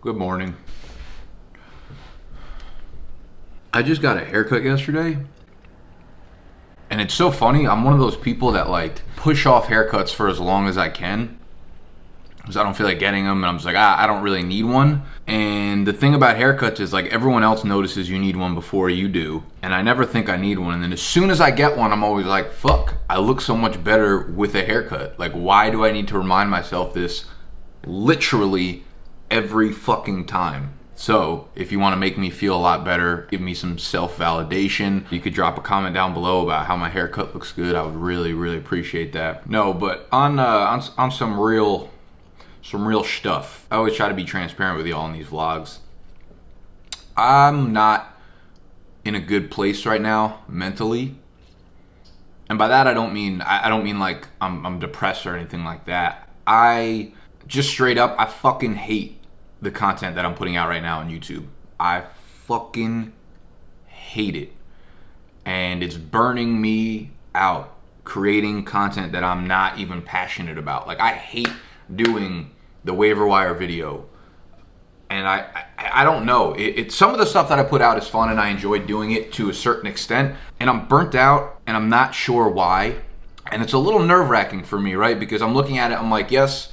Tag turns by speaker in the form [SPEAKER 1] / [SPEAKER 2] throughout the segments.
[SPEAKER 1] Good morning. I just got a haircut yesterday, and it's so funny. I'm one of those people that like push off haircuts for as long as I can because I don't feel like getting them, and I'm just like, I don't really need one. And the thing about haircuts is like everyone else notices you need one before you do, and I never think I need one. And then as soon as I get one, I'm always like, fuck, I look so much better with a haircut. Like, why do I need to remind myself this literally every fucking time? So if you want to make me feel a lot better, give me some self-validation, you could drop a comment down below about how my haircut looks good. I would really, really appreciate that. No, but on some real stuff. I always try to be transparent with y'all in these vlogs. I'm not in a good place right now mentally. And by that I don't mean like I'm depressed or anything like that. I just straight up, I fucking hate the content that I'm putting out right now on YouTube. I fucking hate it. And it's burning me out creating content that I'm not even passionate about. Like, I hate doing the waiver wire video. And I don't know. It's some of the stuff that I put out is fun and I enjoy doing it to a certain extent. And I'm burnt out and I'm not sure why. And it's a little nerve-wracking for me, right? Because I'm looking at it, I'm like, yes,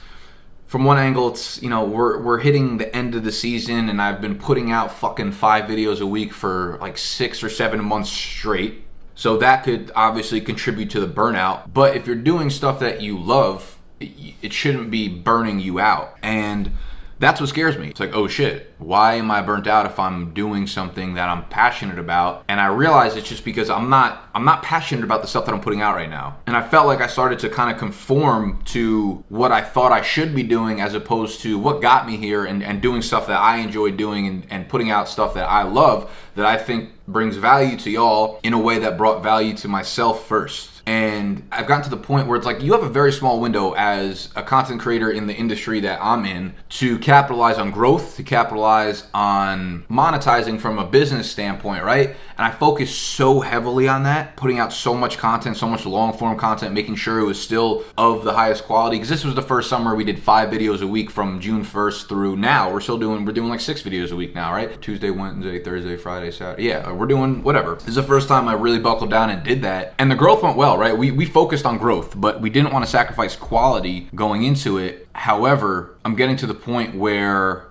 [SPEAKER 1] from one angle, it's, you know, we're hitting the end of the season and I've been putting out fucking 5 videos a week for like 6 or 7 months straight. So that could obviously contribute to the burnout. But if you're doing stuff that you love, it shouldn't be burning you out. And that's what scares me. It's like, oh shit, why am I burnt out if I'm doing something that I'm passionate about? And I realize it's just because I'm not passionate about the stuff that I'm putting out right now. And I felt like I started to kind of conform to what I thought I should be doing as opposed to what got me here and doing stuff that I enjoy doing and putting out stuff that I love that I think brings value to y'all in a way that brought value to myself first. And I've gotten to the point where it's like you have a very small window as a content creator in the industry that I'm in to capitalize on growth, to capitalize on monetizing from a business standpoint, right? And I focus so heavily on that, putting out so much content, so much long form content, making sure it was still of the highest quality. Because this was the first summer we did 5 videos a week from June 1st through now. We're doing like 6 videos a week now, right? Tuesday, Wednesday, Thursday, Friday, Saturday. Yeah, we're doing whatever. This is the first time I really buckled down and did that. And the growth went well, right? We focused on growth, but we didn't want to sacrifice quality going into it. However, I'm getting to the point where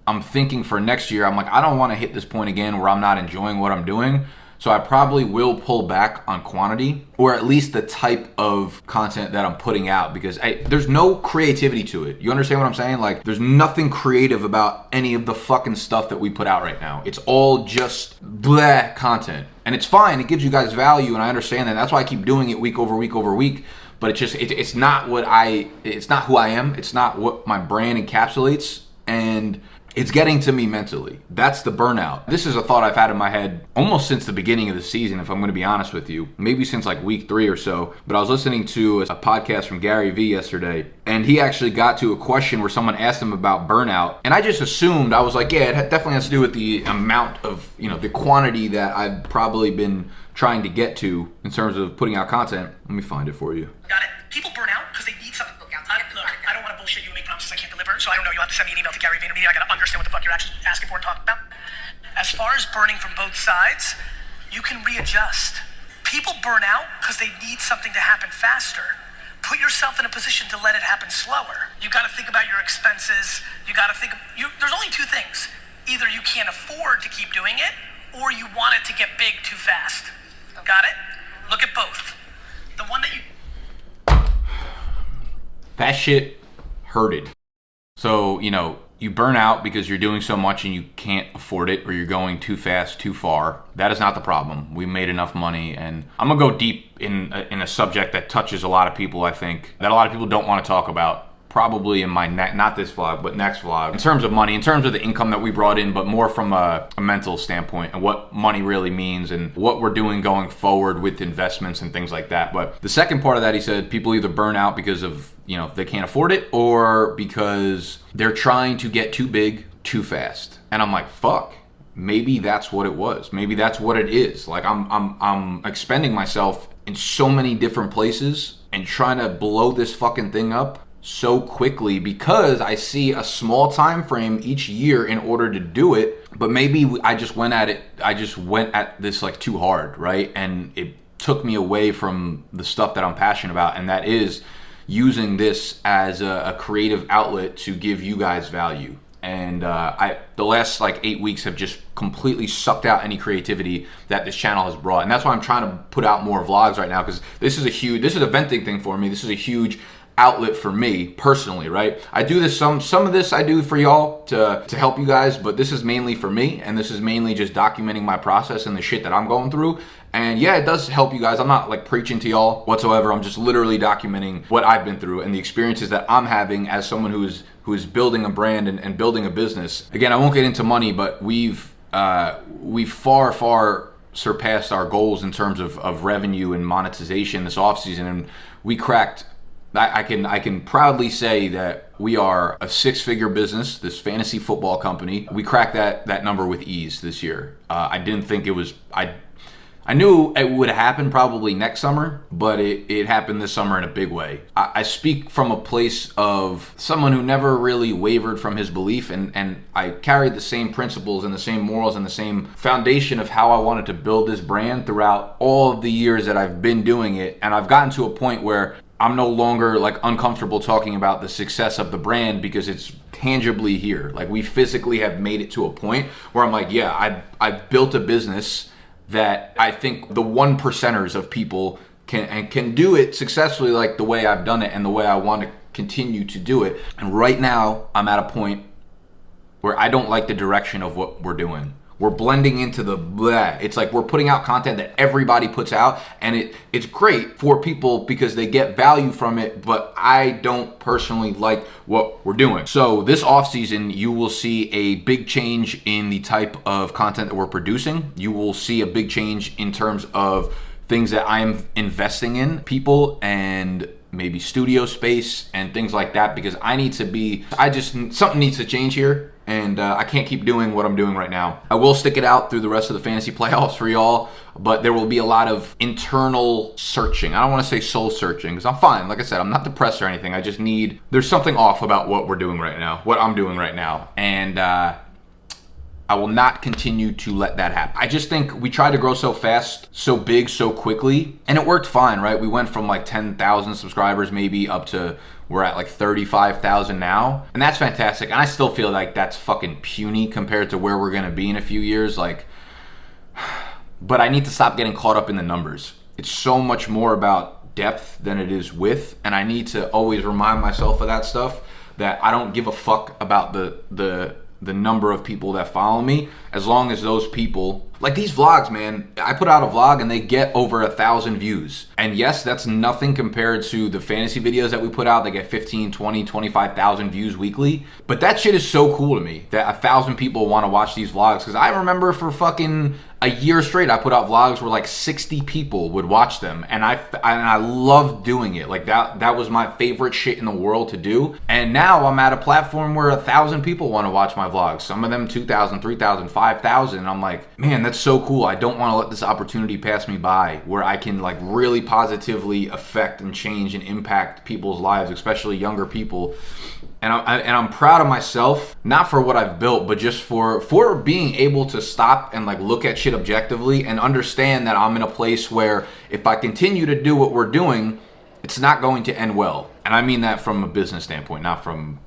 [SPEAKER 1] I'm thinking for next year, I'm like, I don't want to hit this point again where I'm not enjoying what I'm doing. So I probably will pull back on quantity, or at least the type of content that I'm putting out, because there's no creativity to it. You understand what I'm saying? Like, there's nothing creative about any of the fucking stuff that we put out right now. It's all just bleh content. And it's fine, it gives you guys value, and I understand that. That's why I keep doing it week over week over week. But it's not it's not who I am. It's not what my brand encapsulates. And it's getting to me mentally. That's the burnout. This is a thought I've had in my head almost since the beginning of the season, if I'm going to be honest with you. Maybe since like week 3 or so. But I was listening to a podcast from Gary Vee yesterday, and he actually got to a question where someone asked him about burnout. And I just assumed, I was like, yeah, it definitely has to do with the amount of, the quantity that I've probably been trying to get to in terms of putting out content. Let me find it for you.
[SPEAKER 2] Got it. People burn out because they need something. I don't want to bullshit you and make promises I can't deliver, so I don't know. You'll have to send me an email to Gary Vaynermedia. I got to understand what the fuck you're actually asking for and talking about. As far as burning from both sides, you can readjust. People burn out because they need something to happen faster. Put yourself in a position to let it happen slower. You got to think about your expenses. You got to think. There's only 2 things. Either you can't afford to keep doing it, or you want it to get big too fast. Got it? Look at both. The one that you...
[SPEAKER 1] That shit hurted. So, you burn out because you're doing so much and you can't afford it, or you're going too fast, too far. That is not the problem. We made enough money, and I'm gonna go deep in a subject that touches a lot of people, I think, that a lot of people don't want to talk about. Probably in my not this vlog, but next vlog. In terms of money, in terms of the income that we brought in, but more from a mental standpoint and what money really means and what we're doing going forward with investments and things like that. But the second part of that, he said people either burn out because of, they can't afford it, or because they're trying to get too big too fast. And I'm like, fuck. Maybe that's what it was. Maybe that's what it is. Like I'm expending myself in so many different places and trying to blow this fucking thing up so quickly because I see a small time frame each year in order to do it. But maybe I just went at this like too hard, right? And it took me away from the stuff that I'm passionate about, and that is using this as a creative outlet to give you guys value. And the last like 8 weeks have just completely sucked out any creativity that this channel has brought. And that's why I'm trying to put out more vlogs right now, because this is a venting thing for me. This is a huge outlet for me personally, right? I do this, some of this I do for y'all to help you guys, but this is mainly for me, and this is mainly just documenting my process and the shit that I'm going through. And yeah, it does help you guys. I'm not like preaching to y'all whatsoever. I'm just literally documenting what I've been through and the experiences that I'm having as someone who is building a brand and building a business. Again, I won't get into money, but we've far surpassed our goals in terms of revenue and monetization this offseason, and we cracked. I can proudly say that we are a 6-figure business, this fantasy football company. We cracked that number with ease this year. I didn't think it was, I knew it would happen probably next summer, but it happened this summer in a big way. I speak from a place of someone who never really wavered from his belief, and I carried the same principles and the same morals and the same foundation of how I wanted to build this brand throughout all of the years that I've been doing it. And I've gotten to a point where I'm no longer like uncomfortable talking about the success of the brand because it's tangibly here. Like, we physically have made it to a point where I'm like, yeah, I've built a business that I think the 1%ers of people can do it successfully, like the way I've done it and the way I want to continue to do it. And right now I'm at a point where I don't like the direction of what we're doing. We're blending into the blah. It's like we're putting out content that everybody puts out, and it's great for people because they get value from it, but I don't personally like what we're doing. So this off season, you will see a big change in the type of content that we're producing. You will see a big change in terms of things that I'm investing in, people and maybe studio space and things like that, because something needs to change here. And I can't keep doing what I'm doing right now. I will stick it out through the rest of the fantasy playoffs for y'all, but there will be a lot of internal searching. I don't want to say soul searching, because I'm fine. Like I said, I'm not depressed or anything. There's something off about what we're doing right now, what I'm doing right now. And I will not continue to let that happen. I just think we tried to grow so fast, so big, so quickly, and it worked fine, right? We went from like 10,000 subscribers maybe up to, we're at like 35,000 now, and that's fantastic. And I still feel like that's fucking puny compared to where we're gonna be in a few years. Like, but I need to stop getting caught up in the numbers. It's so much more about depth than it is width, and I need to always remind myself of that stuff, that I don't give a fuck about the number of people that follow me, as long as those people, like these vlogs, man, I put out a vlog and they get over 1,000 views. And yes, that's nothing compared to the fantasy videos that we put out. They get 15, 20, 25,000 views weekly. But that shit is so cool to me, that 1,000 people want to watch these vlogs. Because I remember for fucking a year straight, I put out vlogs where like 60 people would watch them, and I loved doing it. Like that was my favorite shit in the world to do. And now I'm at a platform where 1,000 people want to watch my vlogs. Some of them 2,000, 3,000, 5,000. And I'm like, man, that's so cool. I don't want to let this opportunity pass me by, where I can like really positively affect and change and impact people's lives, especially younger people. And I'm proud of myself, not for what I've built, but just for being able to stop and like look at shit objectively and understand that I'm in a place where if I continue to do what we're doing, it's not going to end well. And I mean that from a business standpoint, not from,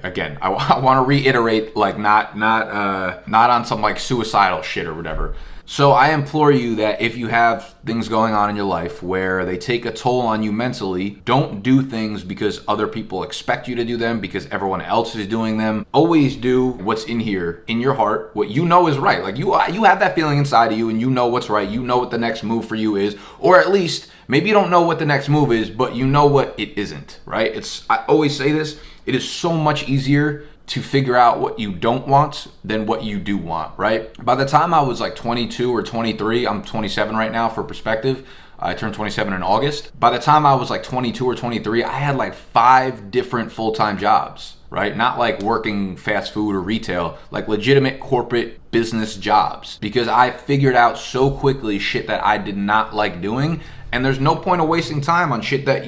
[SPEAKER 1] again, I want to reiterate, like not on some like suicidal shit or whatever. So I implore you that if you have things going on in your life where they take a toll on you mentally, don't do things because other people expect you to do them, because everyone else is doing them. Always do what's in here, in your heart, what you know is right. Like you have that feeling inside of you, and you know what's right. You know what the next move for you is, or at least maybe you don't know what the next move is, but you know what it isn't, right? I always say this, it is so much easier to figure out what you don't want than what you do want, right? By the time I was like 22 or 23, I'm 27 right now for perspective, I turned 27 in August. By the time I was like 22 or 23, I had like 5 different full-time jobs, right? Not like working fast food or retail, like legitimate corporate business jobs. Because I figured out so quickly shit that I did not like doing. And there's no point of wasting time on shit that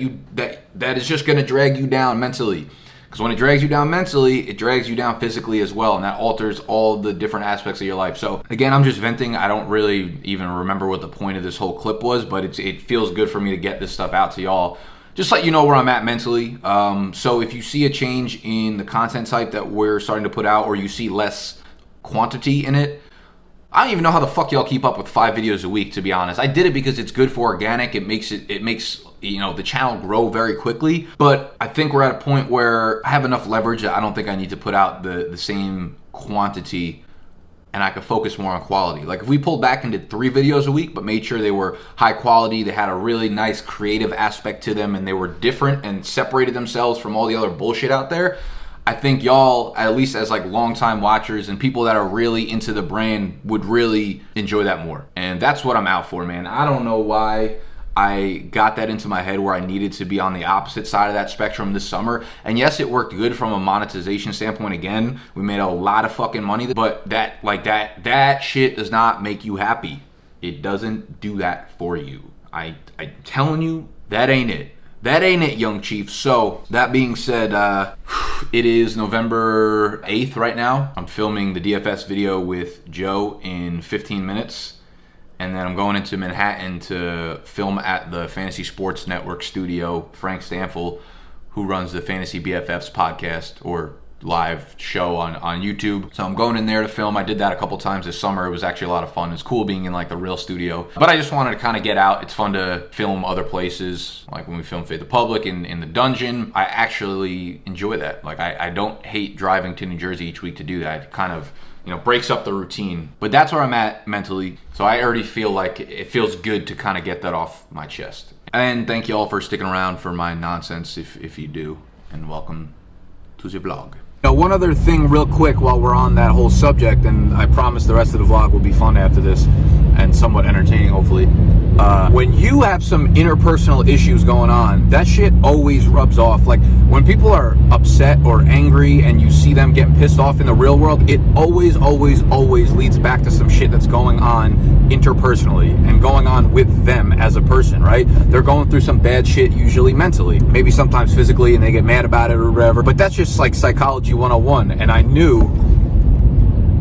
[SPEAKER 1] is just gonna drag you down mentally. Because when it drags you down mentally, it drags you down physically as well, and that alters all the different aspects of your life. So again, I'm just venting. I don't really even remember what the point of this whole clip was, but it feels good for me to get this stuff out to y'all. Just let you know where I'm at mentally. So if you see a change in the content type that we're starting to put out, or you see less quantity in it, I don't even know how the fuck y'all keep up with 5 videos a week, to be honest. I did it because it's good for organic. It makes the channel grow very quickly. But I think we're at a point where I have enough leverage that I don't think I need to put out the same quantity, and I could focus more on quality. Like if we pulled back and did 3 videos a week, but made sure they were high quality, they had a really nice creative aspect to them, and they were different and separated themselves from all the other bullshit out there, I think y'all, at least as like longtime watchers and people that are really into the brand, would really enjoy that more. And that's what I'm out for, man. I don't know why I got that into my head where I needed to be on the opposite side of that spectrum this summer. And yes, it worked good from a monetization standpoint. Again, we made a lot of fucking money, but that shit does not make you happy. It doesn't do that for you. I'm telling you, that ain't it. That ain't it, young chief. So, that being said, it is November 8th right now. I'm filming the DFS video with Joe in 15 minutes. And then I'm going into Manhattan to film at the Fantasy Sports Network studio. Frank Stanfill, who runs the Fantasy BFFs podcast or live show on YouTube. So I'm going in there to film. I did that a couple times this summer. It was actually a lot of fun. It's cool being in like the real studio. But I just wanted to kind of get out. It's fun to film other places. Like when we film Fade the Public in the dungeon, I actually enjoy that. Like I don't hate driving to New Jersey each week to do that. It kind of, breaks up the routine. But that's where I'm at mentally. So I already feel like it feels good to kind of get that off my chest. And thank you all for sticking around for my nonsense if you do. And welcome to the vlog. Now, one other thing real quick while we're on that whole subject, and I promise the rest of the vlog will be fun after this and somewhat entertaining, hopefully. When you have some interpersonal issues going on, that shit always rubs off. Like when people are upset or angry and you see them getting pissed off in the real world, it always leads back to some shit that's going on interpersonally and going on with them as a person, right? They're going through some bad shit, usually mentally, maybe sometimes physically, and they get mad about it or whatever, but that's just like psychology 101. And I knew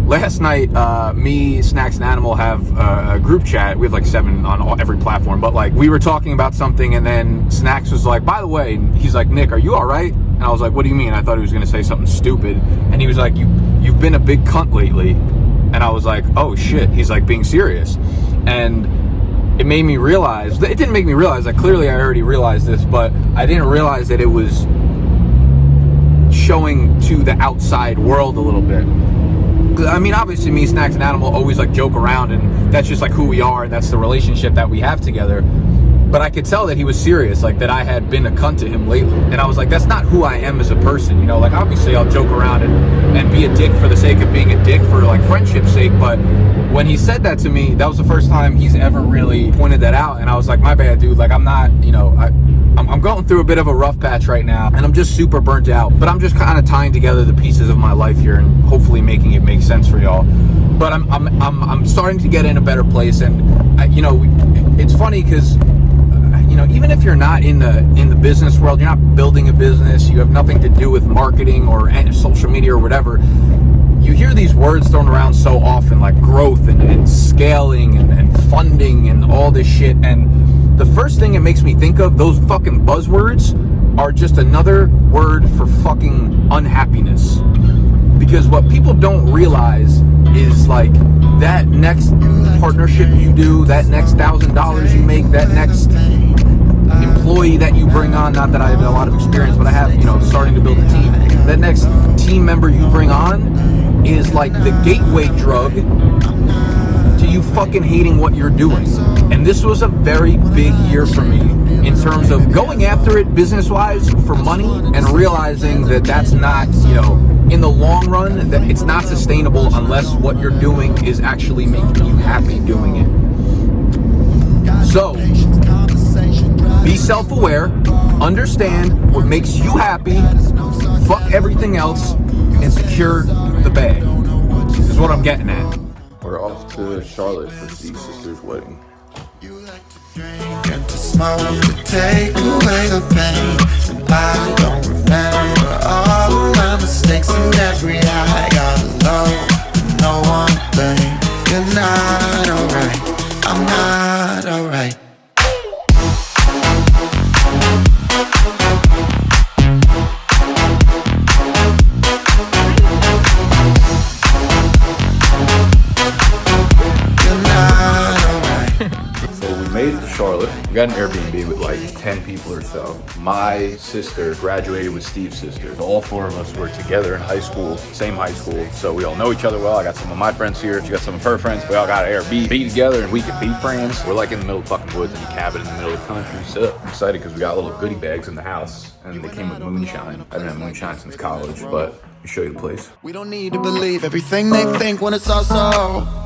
[SPEAKER 1] last night, me, Snacks, and Animal have a group chat. We have like 7 on every platform, but like we were talking about something, and then Snacks was like, by the way, he's like, Nick, are you all right? And I was like, what do you mean? I thought he was going to say something stupid. And he was like, you've been a big cunt lately. And I was like, oh shit. He's like being serious. And it made me realize, it didn't make me realize that clearly I already realized this, but I didn't realize that it was showing to the outside world a little bit. I mean, obviously me, Snacks, and Animal always like joke around, and that's just like who we are, and that's the relationship that we have together. But I could tell that he was serious, like that I had been a cunt to him lately. And I was like, that's not who I am as a person, like obviously I'll joke around and be a dick for the sake of being a dick for like friendship's sake. But when he said that to me, that was the first time he's ever really pointed that out. And I was like, my bad, dude. Like I'm not, I'm going through a bit of a rough patch right now, and I'm just super burnt out. But I'm just kind of tying together the pieces of my life here and hopefully making it make sense for y'all. But I'm starting to get in a better place, and it's funny because even if you're not in the business world, you're not building a business, you have nothing to do with marketing or social media or whatever, you hear these words thrown around so often, like growth and scaling and funding and all this shit. And the first thing it makes me think of, those fucking buzzwords are just another word for fucking unhappiness. Because what people don't realize is like that next partnership you do, that next $1,000 you make, that next employee that you bring on, not that I have a lot of experience, but I have, starting to build a team, that next team member you bring on is like the gateway drug to you fucking hating what you're doing. And this was a very big year for me in terms of going after it business-wise for money and realizing that that's not, in the long run, that it's not sustainable unless what you're doing is actually making you happy doing it. So, Be self-aware, understand what makes you happy, fuck everything else, and secure the bag. This is what I'm getting at. We're off to Charlotte for Steve's sister's wedding.
[SPEAKER 3] You like to drink and to smoke to take away the pain. And I don't remember all of my mistakes and every I got low. No one thing, you're not alright. I'm not alright.
[SPEAKER 1] Made it to Charlotte. We got an Airbnb with like 10 people or so. My sister graduated with Steve's sister. All four of us were together in high school, same high school, so we all know each other well. I got some of my friends here. She got some of her friends. We all got an Airbnb together and we can be friends. We're like in the middle of fucking woods in a cabin in the middle of the country. So I'm excited because we got little goodie bags in the house and they came with moonshine. I didn't have moonshine since college, but let me show you the place.
[SPEAKER 3] We don't need to believe everything they think when it's all so.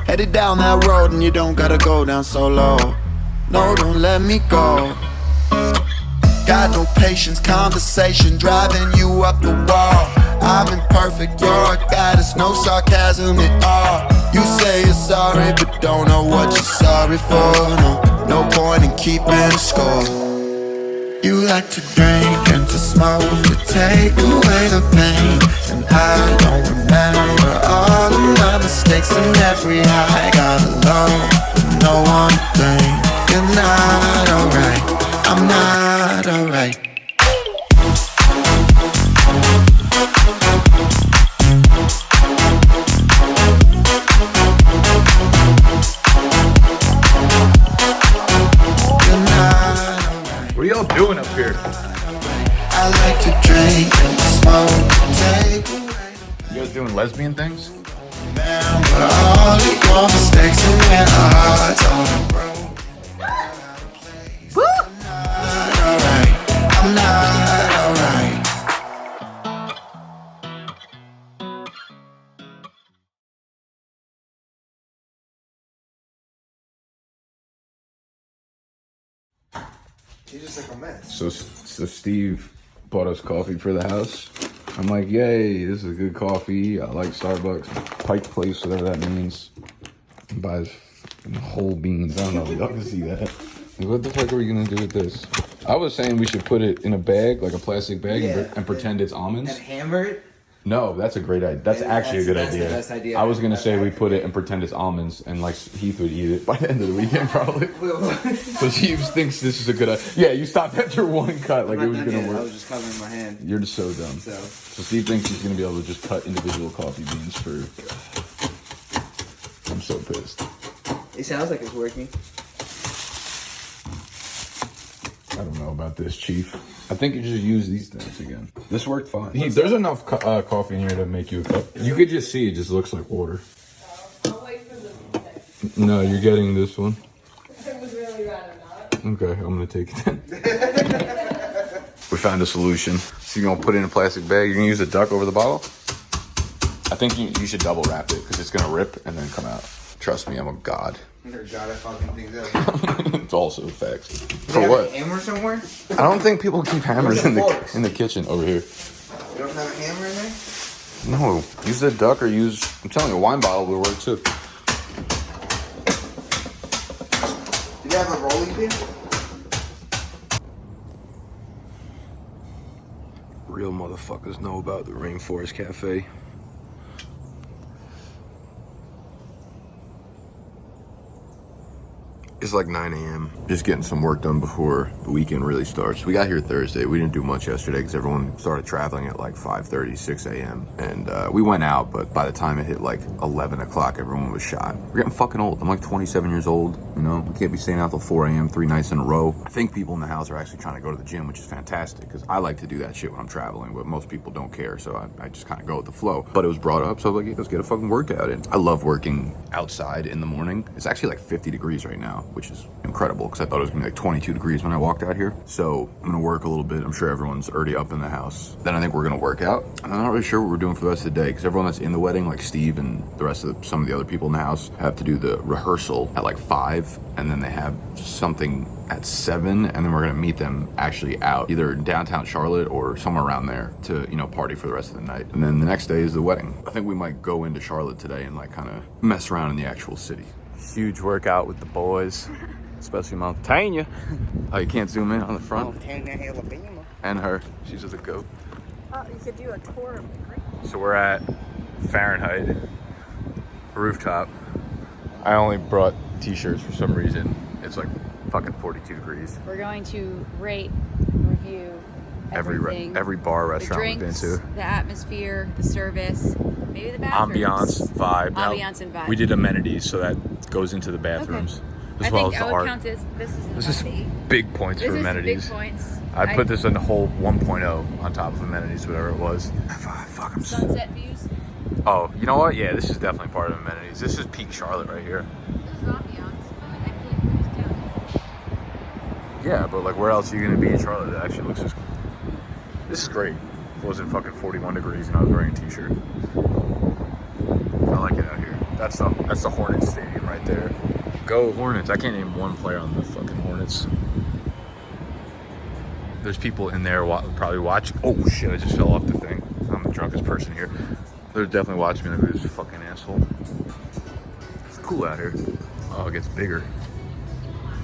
[SPEAKER 3] Headed down that road and you don't gotta go down so low. No, don't let me go. Got no patience, conversation driving you up the wall. I'm imperfect, you're a goddess, no sarcasm at all. You say you're sorry, but don't know what you're sorry for. No point in keeping score. You like to drink and to smoke to take away the pain. And I don't remember all of my mistakes and every high got low. No one thing, you're not alright. I'm not alright.
[SPEAKER 1] What are y'all doing up here?
[SPEAKER 3] I like to drink and smoke, take away.
[SPEAKER 1] You guys doing lesbian things?
[SPEAKER 3] Remember all of your mistakes and when our hearts are broke. I'm not alright. I'm not alright.
[SPEAKER 4] He's just like a mess.
[SPEAKER 1] So Steve bought us coffee for the house. I'm like, yay, this is good coffee. I like Starbucks. Pike Place, whatever that means. He buys whole beans. I don't know if y'all can see that. Like, what the fuck are we gonna do with this? I was saying we should put it in a bag, like a plastic bag, and pretend it's almonds.
[SPEAKER 4] And hammer it?
[SPEAKER 1] No, that's a great idea. That's actually a good
[SPEAKER 4] that's
[SPEAKER 1] idea.
[SPEAKER 4] the best idea.
[SPEAKER 1] I was gonna say we put it and pretend it's almonds, and like Heath would eat it by the end of the weekend probably. So Steve thinks this is a good idea. Yeah, you stopped after one cut, like it was gonna work.
[SPEAKER 4] I was just covering my hand.
[SPEAKER 1] You're just so dumb. So Steve thinks he's gonna be able to just cut individual coffee beans for. I'm so pissed.
[SPEAKER 4] It sounds like it's working.
[SPEAKER 1] I don't know about this, Chief. I think you just use these things again. This worked fine. There's enough coffee in here to make you a cup. You could just see it just looks like water.
[SPEAKER 5] I'll wait for the next.
[SPEAKER 1] No, you're getting this one.
[SPEAKER 5] I would really rather not.
[SPEAKER 1] Okay, I'm gonna take it then. We found a solution. So you're gonna put it in a plastic bag. You're gonna use a duck over the bottle? I think you should double wrap it because it's gonna rip and then come out. Trust me, I'm a god.
[SPEAKER 4] They're gotta fucking things up.
[SPEAKER 1] It's also facts.
[SPEAKER 4] Do
[SPEAKER 1] For
[SPEAKER 4] you have
[SPEAKER 1] what?
[SPEAKER 4] a hammer somewhere?
[SPEAKER 1] I don't think people keep hammers
[SPEAKER 4] Where's the forks?
[SPEAKER 1] in the kitchen over here.
[SPEAKER 4] You don't have a hammer in there?
[SPEAKER 1] No, use the duck or use. I'm telling you, a wine bottle would work too.
[SPEAKER 4] Do you have a rolling pin?
[SPEAKER 1] Real motherfuckers know about the Rainforest Cafe. It's like 9 a.m. Just getting some work done before the weekend really starts. We got here Thursday. We didn't do much yesterday because everyone started traveling at like 5:30, 6 a.m. And we went out, but by the time it hit like 11 o'clock, everyone was shot. We're getting fucking old. I'm like 27 years old, you know? We can't be staying out till 4 a.m. 3 nights in a row. I think people in the house are actually trying to go to the gym, which is fantastic because I like to do that shit when I'm traveling, but most people don't care, so I just kind of go with the flow. But it was brought up, so I was like, yeah, let's get a fucking workout in. I love working outside in the morning. It's actually like 50 degrees right now. which is incredible because I thought it was gonna be like 22 degrees when I walked out here. So I'm gonna work a little bit. I'm sure everyone's already up in the house. Then I think we're gonna work out. I'm not really sure what we're doing for the rest of the day because everyone that's in the wedding, like Steve and the rest of some of the other people in the house, have to do the rehearsal at like 5, and then they have something at 7, and then we're gonna meet them actually out either in downtown Charlotte or somewhere around there to, you know, party for the rest of the night. And then the next day is the wedding. I think we might go into Charlotte today and like kind of mess around in the actual city. Huge workout with the boys, especially Montana. Oh, you can't zoom in on the front.
[SPEAKER 4] Montana, Alabama.
[SPEAKER 1] And her, she's just a goat.
[SPEAKER 5] Oh, you could do a tour of the green.
[SPEAKER 1] So we're at Fahrenheit rooftop. I only brought t-shirts for some reason. It's like fucking 42 degrees.
[SPEAKER 6] We're going to rate, review everything.
[SPEAKER 1] Every bar,
[SPEAKER 6] The
[SPEAKER 1] restaurant we've been
[SPEAKER 6] drinks,
[SPEAKER 1] to.
[SPEAKER 6] the atmosphere, the service, maybe the bathrooms.
[SPEAKER 1] Ambiance, vibe.
[SPEAKER 6] Ambiance and vibe.
[SPEAKER 1] We did amenities, so that goes into the bathrooms as
[SPEAKER 6] I
[SPEAKER 1] well
[SPEAKER 6] think
[SPEAKER 1] as
[SPEAKER 6] I
[SPEAKER 1] the
[SPEAKER 6] would
[SPEAKER 1] art.
[SPEAKER 6] count this
[SPEAKER 1] This is
[SPEAKER 6] is
[SPEAKER 1] big points for amenities.
[SPEAKER 6] Big points.
[SPEAKER 1] I'd put this in the whole 1.0 on top of amenities, whatever it was. Fuck, I'm so...
[SPEAKER 6] Sunset views.
[SPEAKER 1] Oh, you know what? Yeah, this is definitely part of amenities. This is peak Charlotte right here.
[SPEAKER 6] This is ambiance. I feel like we're just down.
[SPEAKER 1] Yeah, but like where else are you gonna be in Charlotte that actually looks as... This is great. It wasn't fucking 41 degrees and I was wearing a t-shirt. I like it out here. That's the Hornets stadium right there. Go Hornets. I can't name one player on the fucking Hornets. There's people in there probably watching. Oh shit, I just fell off the thing. I'm the drunkest person here. They're definitely watching me like this fucking asshole. It's cool out here. Oh, it gets bigger.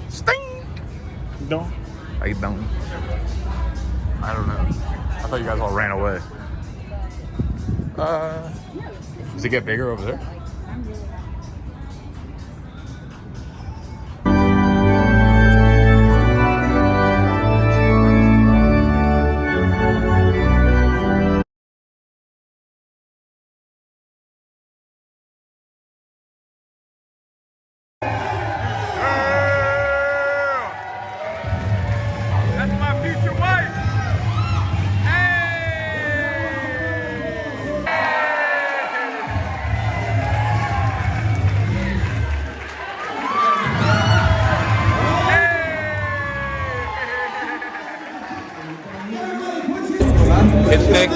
[SPEAKER 1] Sting! No. I don't. I don't know. I thought you guys all ran away. Does it get bigger over there? That's my future wife. It's Nick.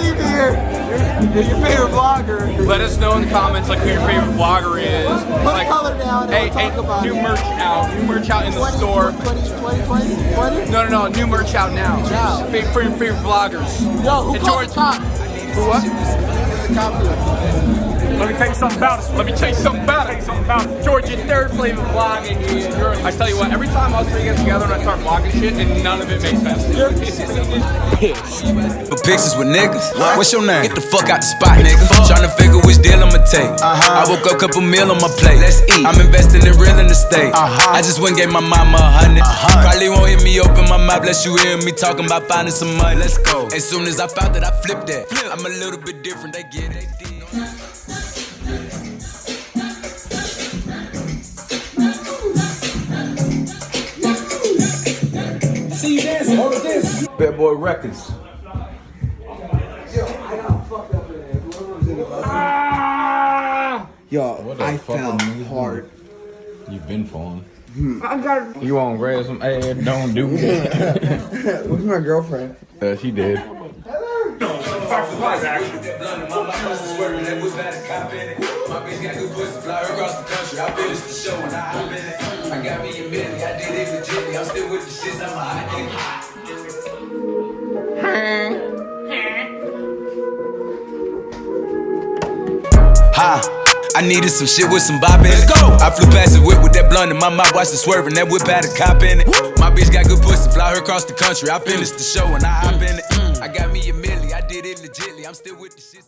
[SPEAKER 4] Who's your favorite vlogger?
[SPEAKER 1] Let us know in the comments like who your favorite vlogger is.
[SPEAKER 4] Put
[SPEAKER 1] Like,
[SPEAKER 4] a color down and
[SPEAKER 1] hey,
[SPEAKER 4] we'll talk about
[SPEAKER 1] new
[SPEAKER 4] it.
[SPEAKER 1] merch out. New merch out in the store.
[SPEAKER 4] 20?
[SPEAKER 1] No, new merch out now.
[SPEAKER 4] Now.
[SPEAKER 1] For your favorite vloggers.
[SPEAKER 4] Yo, who
[SPEAKER 1] And
[SPEAKER 4] called
[SPEAKER 1] George-
[SPEAKER 4] the cop?
[SPEAKER 1] Who what?
[SPEAKER 4] The cop here.
[SPEAKER 1] Let me tell you something about it. George, your third flavor vlogging. I tell you what, every time us three get together and I start vlogging shit, and none of it makes sense.
[SPEAKER 7] Pictures with niggas. What's your name? Get the fuck out the spot, nigga. Tryna figure which deal I'ma take. I woke up, couple meal on my plate. Let's eat. I'm investing in real estate. I just went and gave my mama 100. Probably won't hear me open my mouth, bless you hear me talking about finding some money. Let's go. As soon as I found that, I flipped that. I'm a little bit different, they get it.
[SPEAKER 8] See you dancing, hold it this. Bad Boy Records.
[SPEAKER 4] Yo, I fell hard.
[SPEAKER 1] You've been falling. You won't grab some ass, don't do that.
[SPEAKER 4] Where's my girlfriend?
[SPEAKER 1] She did.
[SPEAKER 7] I needed some shit with some bop in it. Let's go. I flew past the whip with that blunt in my mouth, watched it swerving. That whip had a cop in it. My bitch got good pussy, fly her across the country. I finished the show and I hop in it. I got me a milli, I did it legitly. I'm still with the shit.